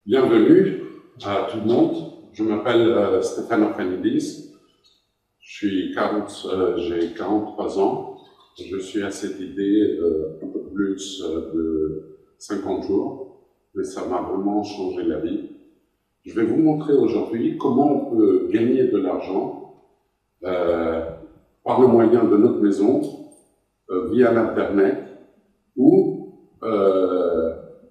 Bienvenue à tout le monde. Je m'appelle Stéphane Orphanidis. J'ai 43 ans. Je suis à cette idée un peu plus de 50 jours, mais ça m'a vraiment changé la vie. Je vais vous montrer aujourd'hui comment on peut gagner de l'argent par le moyen de notre maison, via l'Internet, ou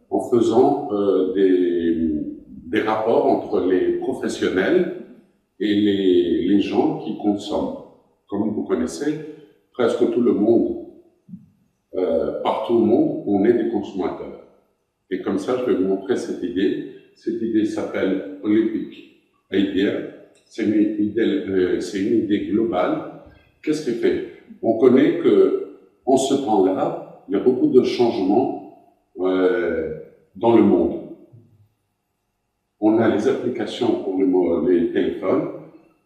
en faisant des rapports entre les professionnels et les gens qui consomment. Comme vous connaissez, presque tout le monde, partout au monde, on est des consommateurs. Et comme ça, je vais vous montrer cette idée. Cette idée s'appelle Olympic Idea. C'est une idée globale. Qu'est-ce qu'elle fait? On connaît que en ce temps-là, il y a beaucoup de changements dans le monde. On a les applications pour les téléphones,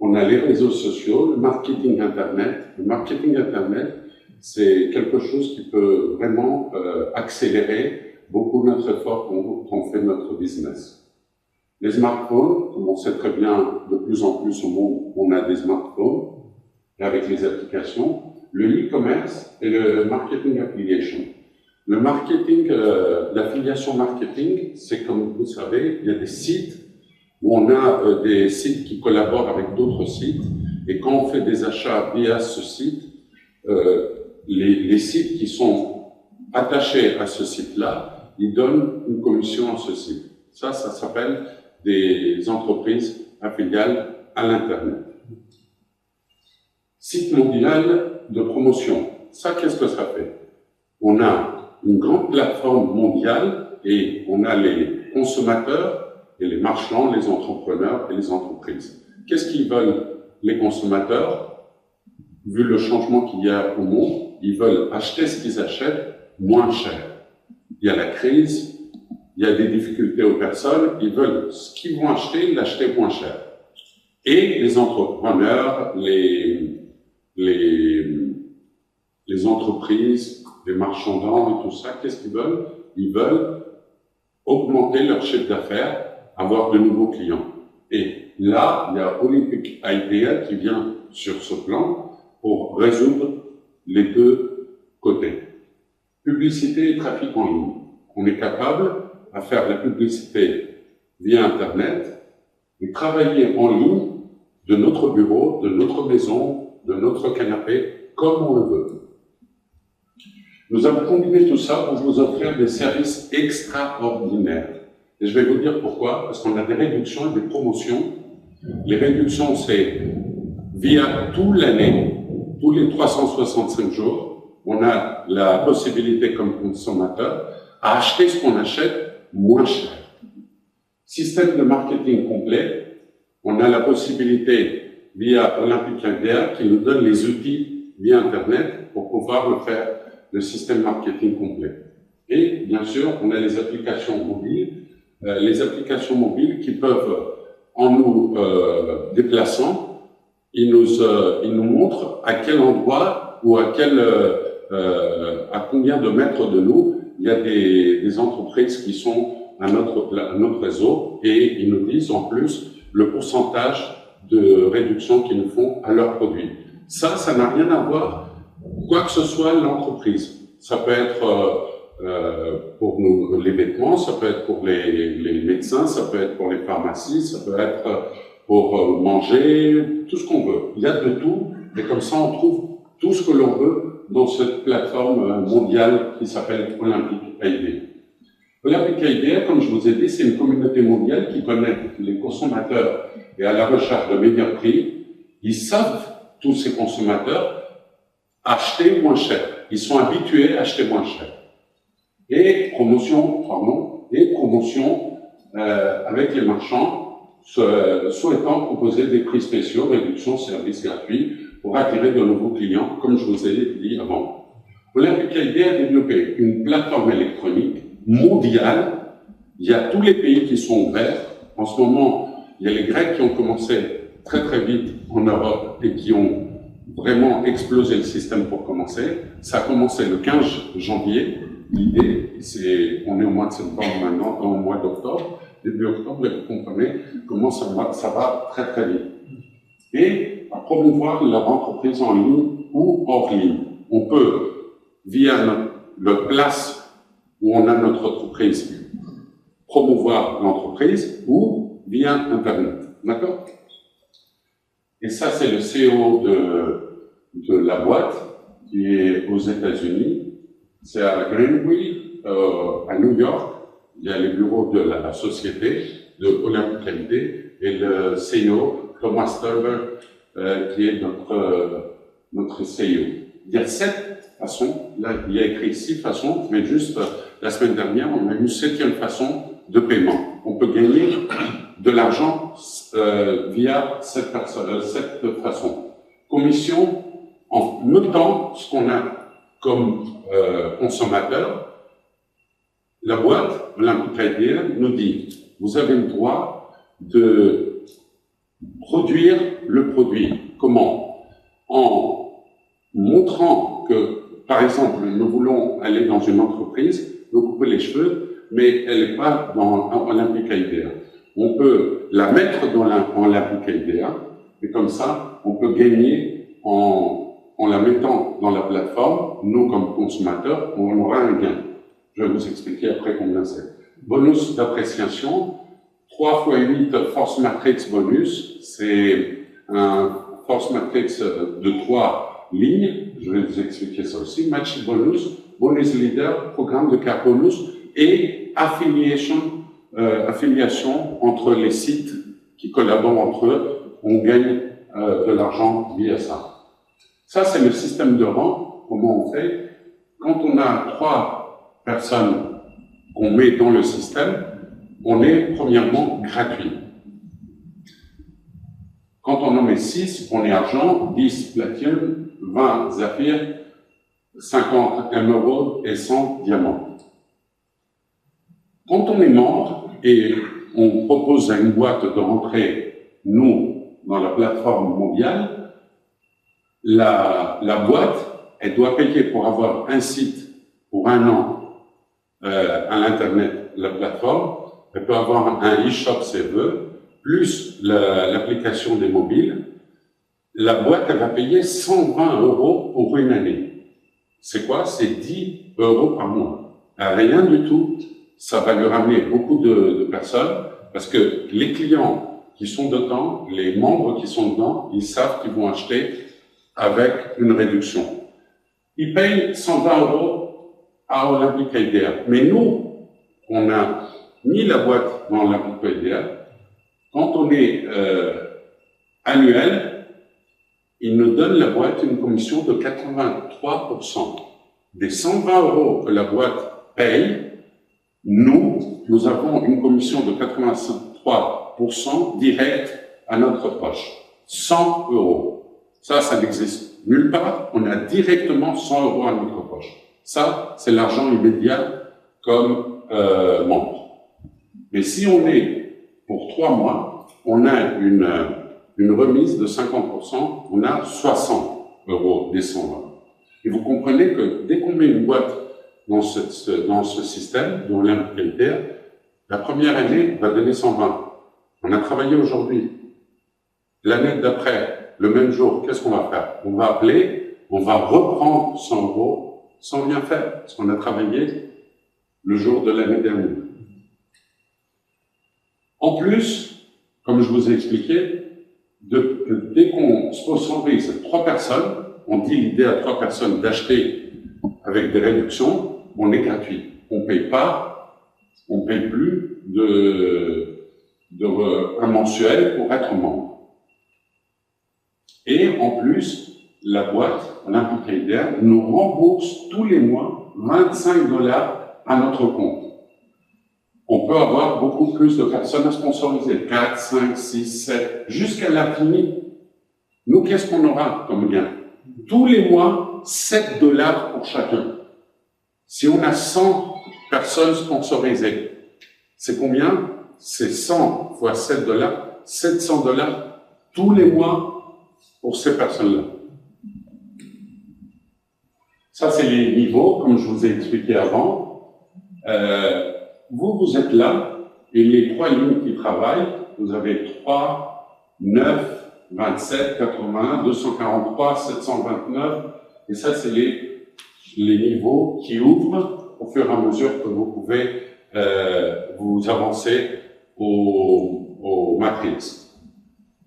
on a les réseaux sociaux, le marketing Internet. Le marketing Internet, c'est quelque chose qui peut vraiment accélérer beaucoup notre effort quand on fait notre business. Les smartphones, comme on sait très bien, de plus en plus au monde, on a des smartphones, avec les applications, le e-commerce et le marketing affiliation. Le marketing, l'affiliation marketing, c'est comme vous savez, il y a des sites où on a des sites qui collaborent avec d'autres sites, et quand on fait des achats via ce site, les sites qui sont attachés à ce site-là, ils donnent une commission à ce site. Ça s'appelle des entreprises affiliales à l'Internet. Site mondial de promotion. Ça, qu'est-ce que ça fait? On a une grande plateforme mondiale et on a les consommateurs et les marchands, les entrepreneurs et les entreprises. Qu'est-ce qu'ils veulent les consommateurs? Vu le changement qu'il y a au monde, ils veulent acheter ce qu'ils achètent moins cher. Il y a la crise, il y a des difficultés aux personnes, ils veulent ce qu'ils vont acheter, l'acheter moins cher. Et les entrepreneurs, les entreprises, les marchands et tout ça, qu'est-ce qu'ils veulent? Ils veulent augmenter leur chiffre d'affaires, avoir de nouveaux clients. Et là, il y a Olympic Idea qui vient sur ce plan pour résoudre les deux côtés. Publicité et trafic en ligne. On est capable à faire la publicité via Internet et travailler en ligne de notre bureau, de notre maison, de notre canapé, comme on le veut. Nous avons combiné tout ça pour vous offrir des services extraordinaires. Et je vais vous dire pourquoi, parce qu'on a des réductions et des promotions. Les réductions, c'est via toute l'année, tous les 365 jours, on a la possibilité comme consommateur à acheter ce qu'on achète moins cher. Système de marketing complet, on a la possibilité via Olympic Idea qui nous donne les outils via Internet pour pouvoir faire le système marketing complet. Et bien sûr, on a les applications mobiles qui peuvent, en nous déplaçant, ils nous montrent à quel endroit ou à combien de mètres de nous il y a des entreprises qui sont à notre réseau, et ils nous disent en plus le pourcentage de réduction qu'ils nous font à leurs produits. Ça n'a rien à voir, quoi que ce soit l'entreprise. Ça peut être pour nous, les vêtements, ça peut être pour les médecins, ça peut être pour les pharmacies, ça peut être pour manger, tout ce qu'on veut. Il y a de tout, et comme ça on trouve tout ce que l'on veut dans cette plateforme mondiale qui s'appelle Olympic Idea. Olympic Idea, comme je vous ai dit, c'est une communauté mondiale qui connecte les consommateurs et à la recherche de meilleurs prix. Ils savent, tous ces consommateurs, acheter moins cher. Ils sont habitués à acheter moins cher. Et promotion avec les marchands souhaitant proposer des prix spéciaux, réduction, services gratuits pour attirer de nouveaux clients, comme je vous ai dit avant. Olympic Idea a développé une plateforme électronique mondiale. Il y a tous les pays qui sont ouverts. En ce moment, il y a les Grecs qui ont commencé très très vite en Europe et qui ont vraiment explosé le système pour commencer. Ça a commencé le 15 janvier. L'idée, c'est, on est au mois de septembre maintenant, au mois d'octobre, début octobre, et vous comprenez comment ça va très très vite. Et à promouvoir leur entreprise en ligne ou hors ligne. On peut, via le place où on a notre entreprise, promouvoir l'entreprise ou via Internet. D'accord? Et ça, c'est le CEO de la boîte qui est aux États-Unis. C'est à Greenville, à New York. Il y a les bureaux de la société de Olympic ID et le CEO, Thomas Sturber, qui est notre CEO. Il y a 7 façons, là il y a écrit 6 façons, mais juste la semaine dernière, on a une 7e façon de paiement. On peut gagner de l'argent via cette façon. Commission en notant ce qu'on a comme consommateur. La boîte, Olympic ID, nous dit, vous avez le droit de produire le produit. Comment? En montrant que, par exemple, nous voulons aller dans une entreprise, nous couper les cheveux, mais elle n'est pas dans Olympic ID. On peut la mettre dans Olympic ID, et comme ça, on peut gagner en la mettant dans la plateforme. Nous, comme consommateurs, on aura un gain. Je vais vous expliquer après combien c'est. Bonus d'appréciation, 3 x 8 force matrix bonus, c'est un force matrix de 3 lignes, je vais vous expliquer ça aussi, match bonus, bonus leader, programme de car bonus et affiliation entre les sites qui collaborent entre eux, on gagne de l'argent via ça. Ça, c'est le système de rang, comment on fait. Quand on a 3 personnes qu'on met dans le système, on est premièrement gratuit. Quand on en met 6, on est argent, 10 platine, 20 saphir, 50 émeraude et 100 diamants. Quand on est membre et on propose à une boîte de rentrer, nous, dans la plateforme mondiale, la boîte, elle doit payer pour avoir un site pour 1 an à l'Internet, la plateforme. Elle peut avoir un e-shop si elle veut, plus l'application des mobiles. La boîte, elle va payer 120 € pour une année. C'est quoi? C'est 10 € par mois. Rien du tout. Ça va lui ramener beaucoup de personnes parce que les clients qui sont dedans, les membres qui sont dedans, ils savent qu'ils vont acheter avec une réduction. Ils payent 120 € à Olympic ID. Mais nous, on a mis la boîte dans Olympic ID. Quand on est annuel, ils nous donnent la boîte une commission de 83%. Des 120 € que la boîte paye, nous avons une commission de 83% direct à notre poche. 100 €. Ça n'existe nulle part. On a directement 100 € à notre poche. Ça, c'est l'argent immédiat comme membre. Mais si on est pour 3 mois, on a une remise de 50%, on a 60 € des 120. Et vous comprenez que dès qu'on met une boîte dans ce système, dans l'Olympic ID, la première année va donner 120. On a travaillé aujourd'hui. L'année d'après, le même jour, qu'est-ce qu'on va faire? On va appeler, on va reprendre 100 € sans rien faire, parce qu'on a travaillé le jour de l'année dernière. En plus, comme je vous ai expliqué, dès qu'on sponsorise 3 personnes, on dit l'idée à 3 personnes d'acheter avec des réductions, on est gratuit. On ne paye pas, on ne paye plus un mensuel pour être membre. Et en plus, la boîte, Olympic ID, nous rembourse tous les mois 25 $ à notre compte. On peut avoir beaucoup plus de personnes à sponsoriser, 4, 5, 6, 7, jusqu'à l'infini. Nous, qu'est-ce qu'on aura comme gain? Tous les mois, 7 $ pour chacun. Si on a 100 personnes sponsorisées, c'est combien? C'est 100 fois 7 $, 700 $ tous les mois pour ces personnes-là. Ça, c'est les niveaux, comme je vous ai expliqué avant. Vous êtes là, Et les trois lignes qui travaillent, vous avez 3, 9, 27, 81, 243, 729, et ça c'est les niveaux qui ouvrent au fur et à mesure que vous pouvez vous avancer aux matrices.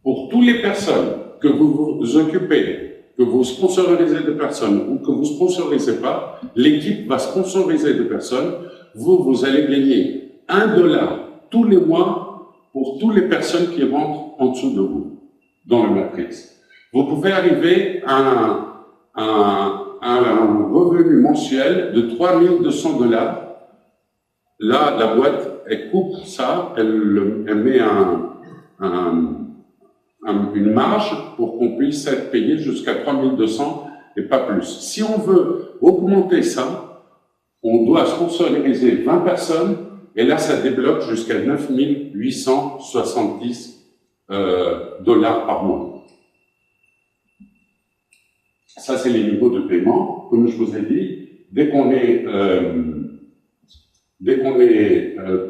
Pour toutes les personnes que vous vous occupez, que vous sponsorisez des personnes ou que vous ne sponsorisez pas, l'équipe va sponsoriser des personnes, vous allez gagner $1 tous les mois pour toutes les personnes qui rentrent en dessous de vous dans le matrice. Vous pouvez arriver à un revenu mensuel de $3200. Là, la boîte, elle coupe ça, elle met une marge pour qu'on puisse être payé jusqu'à 3200 et pas plus. Si on veut augmenter ça, on doit sponsoriser 20 personnes et là, ça débloque jusqu'à 9870 dollars par mois. Ça, c'est les niveaux de paiement. Comme je vous ai dit, dès qu'on met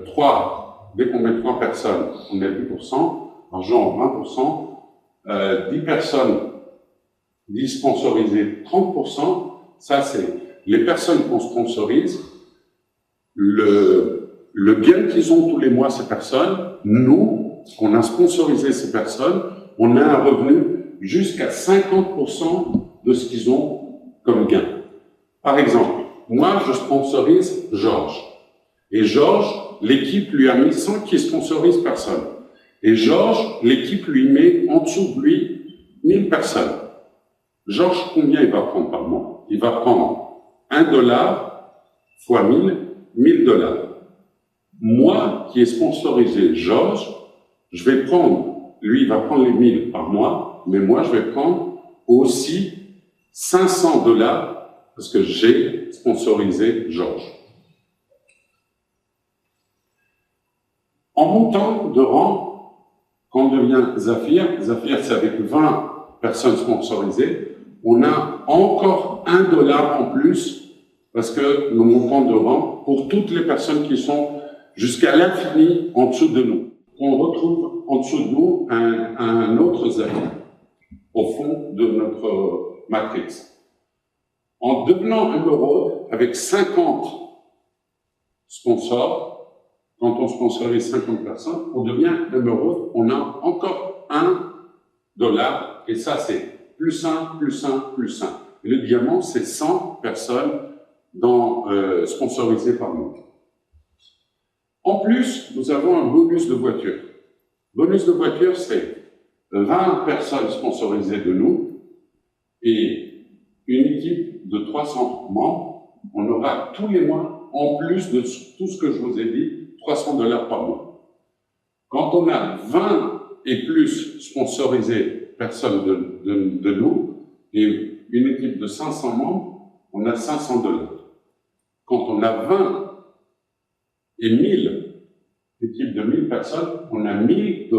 3 personnes, on est 10%, argent 20%, 10 personnes, 10 sponsorisées, 30%, ça c'est les personnes qu'on sponsorise, le gain qu'ils ont tous les mois, ces personnes, nous, qu'on a sponsorisé ces personnes, on a un revenu jusqu'à 50% de ce qu'ils ont comme gain. Par exemple, moi, je sponsorise Georges. Et Georges, l'équipe lui a mis, sans qu'il sponsorise personne. Et Georges, l'équipe lui met en dessous de lui 1000 personnes. Georges, combien il va prendre par mois? Il va prendre $1 fois 1000, $1000. Moi, qui ai sponsorisé Georges, je vais prendre, lui, il va prendre les 1000 par mois, mais moi, je vais prendre aussi $500 parce que j'ai sponsorisé Georges. En montant de rang, quand on devient Zafir, c'est avec 20 personnes sponsorisées, on a encore $1 en plus parce que nous montons de rang pour toutes les personnes qui sont jusqu'à l'infini en dessous de nous. On retrouve en dessous de nous un autre Zafir au fond de notre matrice. En devenant Emerald avec 50 sponsors, quand on sponsorise 50 personnes, on devient Emerald, on a encore $1, et ça c'est plus 1, plus 1, plus 1. Et le diamant, c'est 100 personnes sponsorisées par nous. En plus, nous avons un bonus de voiture. Bonus de voiture, c'est 20 personnes sponsorisées de nous et une équipe de 300 membres. On aura tous les mois, en plus de tout ce que je vous ai dit, $300 par mois. Quand on a 20 et plus sponsorisées personnes de nous et une équipe de 500 membres, on a $500. Quand on a 20 et 1000 équipes de 1000 personnes, on a $1000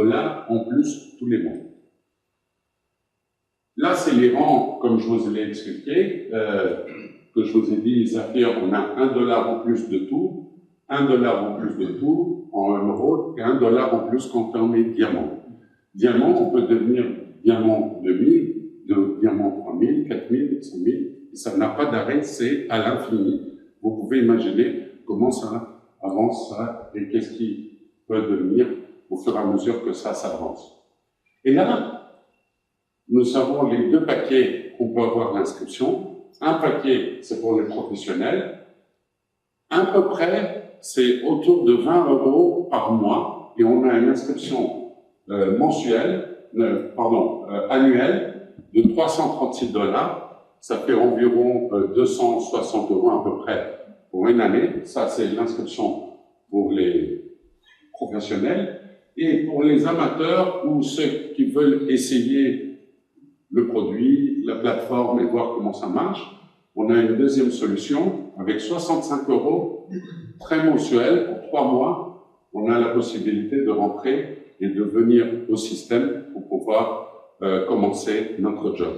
en plus tous les mois. Là, c'est les rangs, comme je vous l'ai expliqué, que je vous ai dit, Zafir, on a $1 en plus de tout, $1 en plus de tout en Emerald et $1 en plus quand on met diamant. Diamant, on peut devenir diamant 2000, diamant 3000, 4000, 5000, et ça n'a pas d'arrêt, c'est à l'infini. Vous pouvez imaginer comment ça avance, ça, et qu'est-ce qui peut devenir au fur et à mesure que ça s'avance. Et là, nous avons les deux paquets qu'on peut avoir l'inscription. Un paquet, c'est pour les professionnels. À peu près, c'est autour de 20 € par mois et on a une inscription annuelle de $336. Ça fait environ 260 € à peu près pour une année. Ça, c'est l'inscription pour les professionnels. Et pour les amateurs ou ceux qui veulent essayer le produit, la plateforme et voir comment ça marche, on a une deuxième solution avec 65 € très mensuels pour 3 mois. On a la possibilité de rentrer et de venir au système pour pouvoir commencer notre job.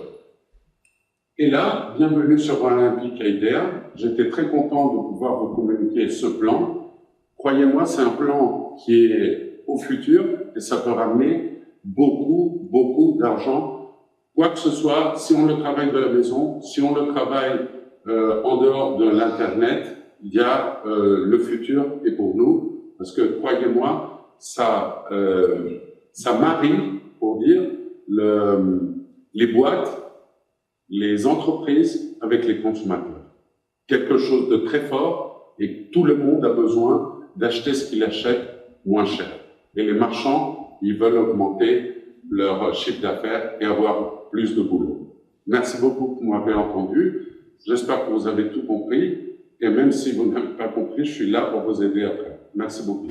Et là, bienvenue sur Olympic Idea. J'étais très content de pouvoir vous communiquer ce plan Croyez-moi, c'est un plan qui est au futur et ça peut ramener beaucoup, beaucoup d'argent. Quoi que ce soit, si on le travaille de la maison, si on le travaille en dehors de l'Internet, il y a le futur est pour nous. Parce que, croyez-moi, ça marie, pour dire, les boîtes, les entreprises avec les consommateurs. Quelque chose de très fort et tout le monde a besoin d'acheter ce qu'il achète moins cher. Et les marchands, ils veulent augmenter leur chiffre d'affaires et avoir plus de boulot. Merci beaucoup pour m'avoir entendu. J'espère que vous avez tout compris. Et même si vous n'avez pas compris, je suis là pour vous aider après. Merci beaucoup.